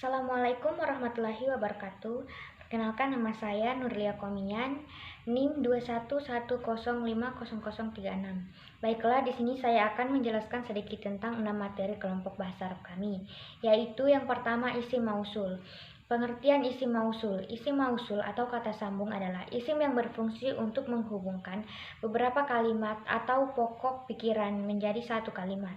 Assalamualaikum warahmatullahi wabarakatuh. Perkenalkan, nama saya Nurlia Komian, NIM 211050036. Baiklah, di sini saya akan menjelaskan sedikit tentang 6 materi kelompok bahasa Arab kami, yaitu yang pertama isim mausul. Pengertian isim mausul. Isim mausul atau kata sambung adalah isim yang berfungsi untuk menghubungkan beberapa kalimat atau pokok pikiran menjadi satu kalimat.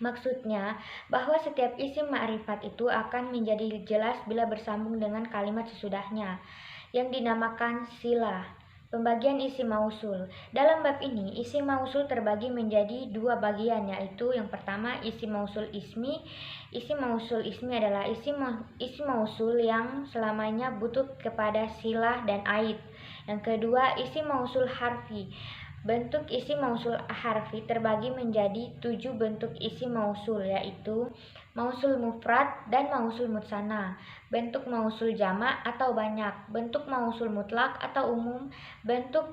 Maksudnya bahwa setiap isim ma'rifat itu akan menjadi jelas bila bersambung dengan kalimat sesudahnya, yang dinamakan silah. Pembagian isim mausul. Dalam bab ini, isim mausul terbagi menjadi dua bagian, yaitu yang pertama isim mausul ismi. Isim mausul ismi adalah isim mausul yang selamanya butuh kepada silah dan ait. Yang kedua, isim mausul harfi. Bentuk isim mausul harfi terbagi menjadi 7 bentuk isim mausul, yaitu mausul mufrad dan mausul mutsana, bentuk mausul jamak atau banyak, bentuk mausul mutlak atau umum, bentuk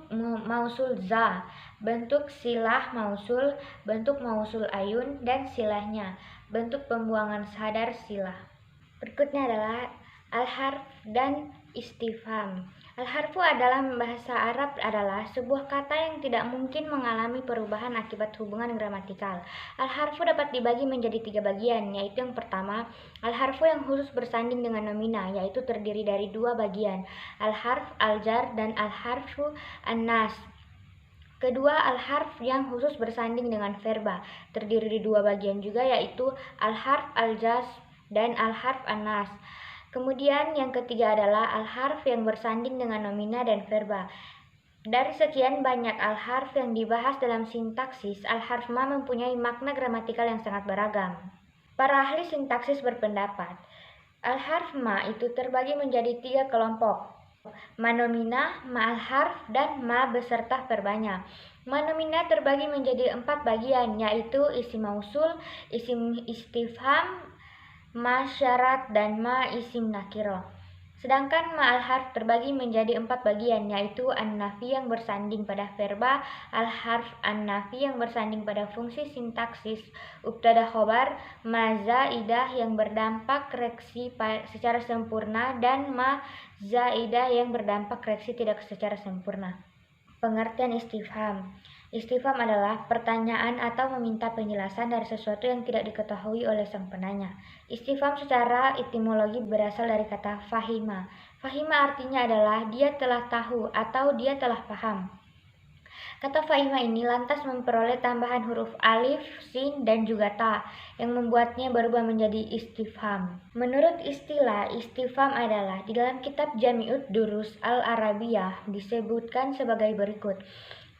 mausul za, bentuk silah mausul, bentuk mausul ayun dan silahnya, bentuk pembuangan sadar silah. Berikutnya adalah al-harf dan istifham. Al-harfu dalam bahasa Arab adalah sebuah kata yang tidak mungkin mengalami perubahan akibat hubungan gramatikal. Al-harfu dapat dibagi menjadi 3 bagian, yaitu yang pertama, al-harfu yang khusus bersanding dengan nomina, yaitu terdiri dari 2 bagian, al-harf al-jar dan al-harfu an-nas. Kedua, al-harf yang khusus bersanding dengan verba, terdiri dari 2 bagian juga, yaitu al-harf al-jas dan al-harf an-nas. Kemudian yang ketiga adalah al-harf yang bersanding dengan nomina dan verba. Dari sekian banyak al-harf yang dibahas dalam sintaksis, al-harf ma mempunyai makna gramatikal yang sangat beragam. Para ahli sintaksis berpendapat, al-harf ma itu terbagi menjadi 3 kelompok, ma nomina, ma al-harf, dan ma beserta verbanya. Ma nomina terbagi menjadi 4 bagian, yaitu isim mausul, isim istifham, ma syarat, dan ma isim nakiro. Sedangkan ma al-harf terbagi menjadi 4 bagian, yaitu an-nafi yang bersanding pada verba, al-harf an-nafi yang bersanding pada fungsi sintaksis ubtada khobar, ma zaidah yang berdampak reaksi secara sempurna, dan ma zaidah yang berdampak reaksi tidak secara sempurna. Pengertian istifham. Istifham adalah pertanyaan atau meminta penjelasan dari sesuatu yang tidak diketahui oleh sang penanya. Istifham secara etimologi berasal dari kata fahima. Fahima artinya adalah dia telah tahu atau dia telah paham. Kata fahima ini lantas memperoleh tambahan huruf alif, sin, dan juga ta yang membuatnya berubah menjadi istifham. Menurut istilah, istifham adalah di dalam kitab Jami'ud Durus Al-Arabiyah disebutkan sebagai berikut.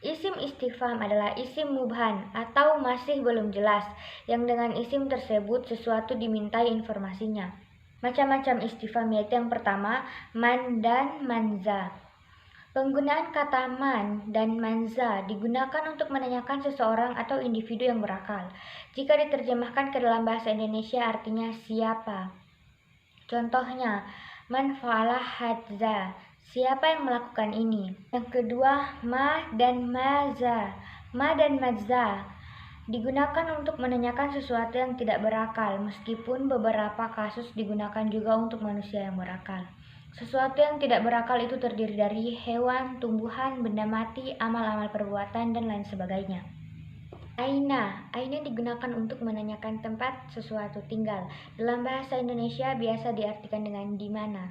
Isim istifham adalah isim mubhan atau masih belum jelas, yang dengan isim tersebut sesuatu dimintai informasinya. Macam-macam istifham, yaitu yang pertama, man dan manza. Penggunaan kata man dan manza digunakan untuk menanyakan seseorang atau individu yang berakal. Jika diterjemahkan ke dalam bahasa Indonesia artinya siapa. Contohnya, man fa'ala hadza, siapa yang melakukan ini. Yang kedua, ma dan maza. Ma dan maza digunakan untuk menanyakan sesuatu yang tidak berakal, meskipun beberapa kasus digunakan juga untuk manusia yang berakal. Sesuatu yang tidak berakal itu terdiri dari hewan, tumbuhan, benda mati, amal-amal perbuatan, dan lain sebagainya. Aina digunakan untuk menanyakan tempat sesuatu tinggal. Dalam bahasa Indonesia biasa diartikan dengan di mana.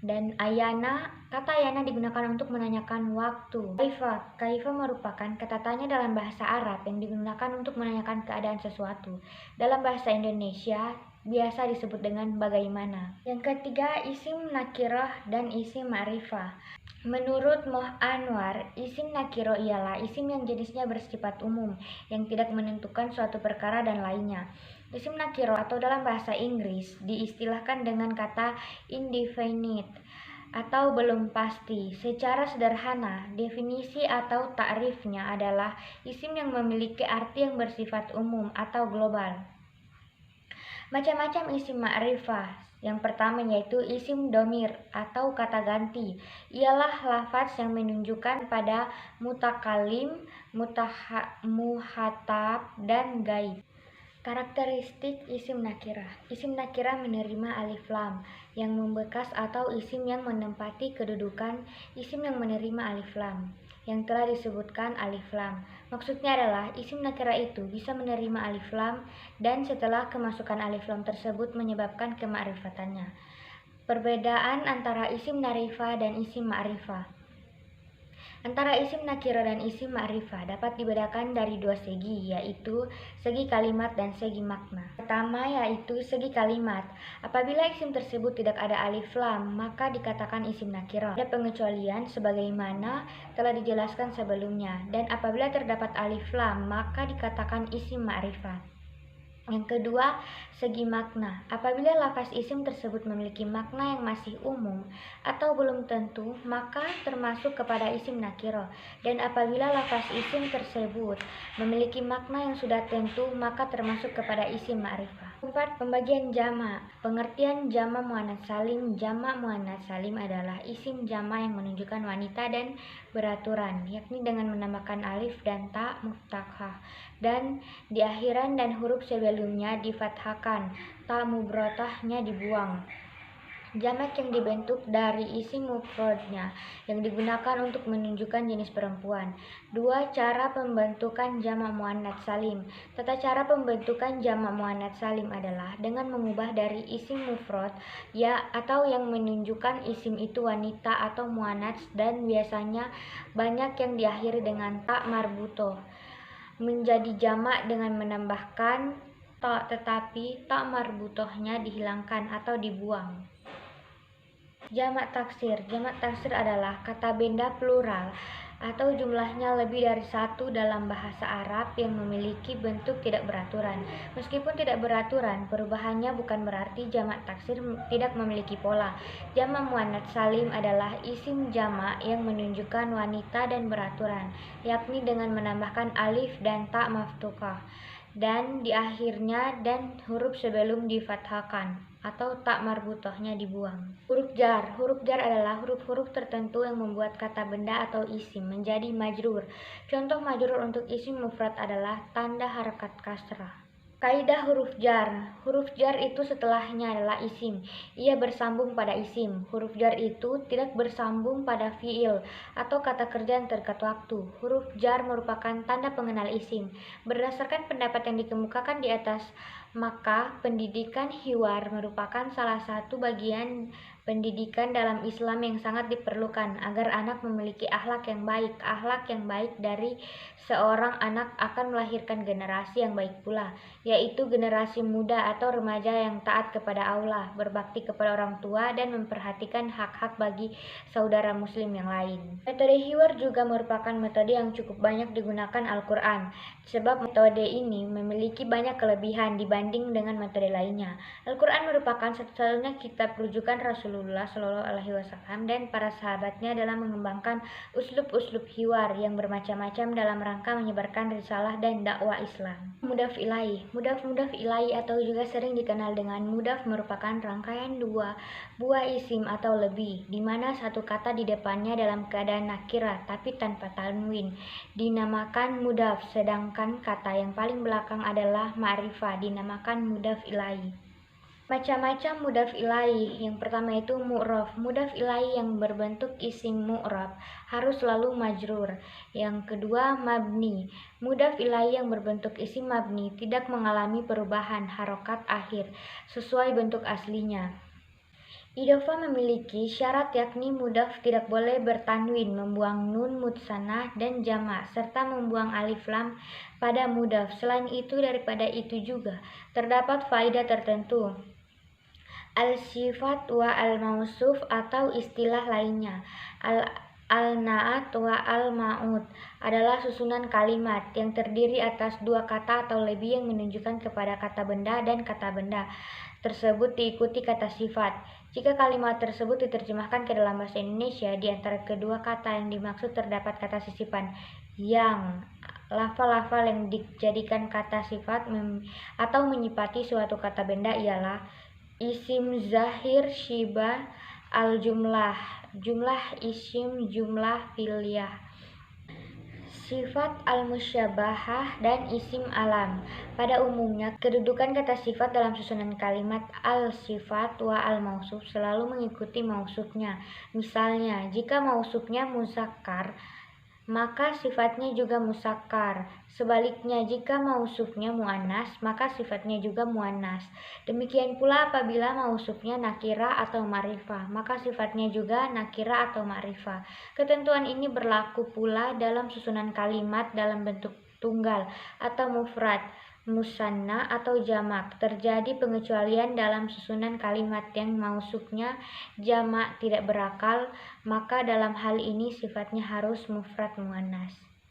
Dan kata ayana digunakan untuk menanyakan waktu. Kaifa merupakan kata tanya dalam bahasa Arab yang digunakan untuk menanyakan keadaan sesuatu. Dalam bahasa Indonesia biasa disebut dengan bagaimana. Yang ketiga, isim nakirah dan isim ma'rifah. Menurut Moh Anwar, isim nakiro ialah isim yang jenisnya bersifat umum, yang tidak menentukan suatu perkara dan lainnya. Isim nakiro atau dalam bahasa Inggris diistilahkan dengan kata indefinite atau belum pasti. Secara sederhana, definisi atau takrifnya adalah isim yang memiliki arti yang bersifat umum atau global. Macam-macam isim ma'rifah. Yang pertama yaitu isim domir atau kata ganti. Ialah lafaz yang menunjukkan pada mutakalim, muhatab, dan gaib. Karakteristik isim nakirah. Isim nakirah menerima alif lam yang membekas atau isim yang menempati kedudukan isim yang menerima alif lam yang telah disebutkan alif lam. Maksudnya adalah isim nakirah itu bisa menerima alif lam dan setelah kemasukan alif lam tersebut menyebabkan kema'rifatannya. Perbedaan antara isim narifah dan isim ma'rifah. Antara isim nakirah dan isim ma'rifah dapat dibedakan dari dua segi, yaitu segi kalimat dan segi makna. Pertama yaitu segi kalimat. Apabila isim tersebut tidak ada alif lam, maka dikatakan isim nakirah. Ada pengecualian sebagaimana telah dijelaskan sebelumnya, dan apabila terdapat alif lam, maka dikatakan isim ma'rifah. Yang kedua, segi makna. Apabila lafaz isim tersebut memiliki makna yang masih umum atau belum tentu, maka termasuk kepada isim nakirah. Dan apabila lafaz isim tersebut memiliki makna yang sudah tentu, maka termasuk kepada isim ma'rifah. 4. Pembagian jamak. Pengertian jamak muannats salim. Jamak muannats salim adalah isim jamak yang menunjukkan wanita dan beraturan, yakni dengan menambahkan alif dan ta muftakhah, dan di akhiran dan huruf sebelumnya difathahkan, ta mubratahnya dibuang. Jamak yang dibentuk dari isim mufradnya yang digunakan untuk menunjukkan jenis perempuan. 2. Cara pembentukan jamak muannats salim. Tata cara pembentukan jamak muannats salim adalah dengan mengubah dari isim mufrad ya atau yang menunjukkan isim itu wanita atau muannats, dan biasanya banyak yang diakhiri dengan ta marbutoh, menjadi jamak dengan menambahkan ta, tetapi ta marbutohnya dihilangkan atau dibuang. Jamak taksir. Jamak taksir adalah kata benda plural atau jumlahnya lebih dari satu dalam bahasa Arab yang memiliki bentuk tidak beraturan. Meskipun tidak beraturan, perubahannya bukan berarti jamak taksir tidak memiliki pola. Jamak muannats salim adalah isim jamak yang menunjukkan wanita dan beraturan, yakni dengan menambahkan alif dan ta maftuhah dan di akhirnya dan huruf sebelum difathahkan atau tak marbutohnya dibuang. Huruf jar. Huruf jar adalah huruf-huruf tertentu yang membuat kata benda atau isim menjadi majrur. Contoh majrur untuk isim mufrad adalah tanda harakat kasrah. Kaidah huruf jar. Huruf jar itu setelahnya adalah isim. Ia bersambung pada isim. Huruf jar itu tidak bersambung pada fiil atau kata kerja yang terikat waktu. Huruf jar merupakan tanda pengenal isim. Berdasarkan pendapat yang dikemukakan di atas, maka pendidikan hiwar merupakan salah satu bagian pendidikan dalam Islam yang sangat diperlukan agar anak memiliki akhlak yang baik. Akhlak yang baik dari seorang anak akan melahirkan generasi yang baik pula, yaitu generasi muda atau remaja yang taat kepada Allah, berbakti kepada orang tua, dan memperhatikan hak-hak bagi saudara muslim yang lain. Metode hiwar juga merupakan metode yang cukup banyak digunakan Al-Quran, sebab metode ini memiliki banyak kelebihan dibanding dengan metode lainnya. Al-Quran merupakan satu-satunya kitab rujukan Rasulullah SAW dan para sahabatnya dalam mengembangkan uslub-uslub hiwar yang bermacam-macam dalam rangka menyebarkan risalah dan dakwah Islam. Mudhaf ilaih. Mudhaf ilaih atau juga sering dikenal dengan mudhaf merupakan rangkaian dua buah isim atau lebih, di mana satu kata di depannya dalam keadaan nakirah tapi tanpa tanwin dinamakan mudhaf, sedangkan kata yang paling belakang adalah ma'rifah dinamakan mudhaf ilaih. Macam-macam mudhaf ilaih. Yang pertama itu mu'raf. Mudhaf ilaih yang berbentuk isim mu'raf harus selalu majrur. Yang kedua mabni. Mudhaf ilaih yang berbentuk isim mabni tidak mengalami perubahan harokat akhir sesuai bentuk aslinya. Idhofah memiliki syarat, yakni mudhaf tidak boleh bertanwin, membuang nun mutsanah dan jamak, serta membuang alif lam pada mudhaf. Selain itu, daripada itu juga terdapat faedah tertentu. Al-sifat wa al-mausuf atau istilah lainnya. Al-na'at wa al-ma'ud adalah susunan kalimat yang terdiri atas dua kata atau lebih yang menunjukkan kepada kata benda, dan kata benda tersebut diikuti kata sifat. Jika kalimat tersebut diterjemahkan ke dalam bahasa Indonesia, di antara kedua kata yang dimaksud terdapat kata sisipan yang lafal-lafal yang dijadikan kata sifat atau menyifati suatu kata benda ialah isim zahir, syibah, al-jumlah, jumlah isim, jumlah fi'liyah. Sifat al-musyabahah dan isim alam. Pada umumnya, kedudukan kata sifat dalam susunan kalimat al-sifat wa al-mausuf selalu mengikuti mausufnya. Misalnya, jika mausufnya muzakkar, maka sifatnya juga muzakkar. Sebaliknya, jika mausufnya muannas, maka sifatnya juga muannas. Demikian pula apabila mausufnya nakirah atau ma'rifah, maka sifatnya juga nakirah atau ma'rifah. Ketentuan ini berlaku pula dalam susunan kalimat dalam bentuk tunggal atau mufrad, musanna atau jamak. Terjadi pengecualian dalam susunan kalimat yang mausufnya jamak tidak berakal, maka dalam hal ini sifatnya harus mufrad muannas.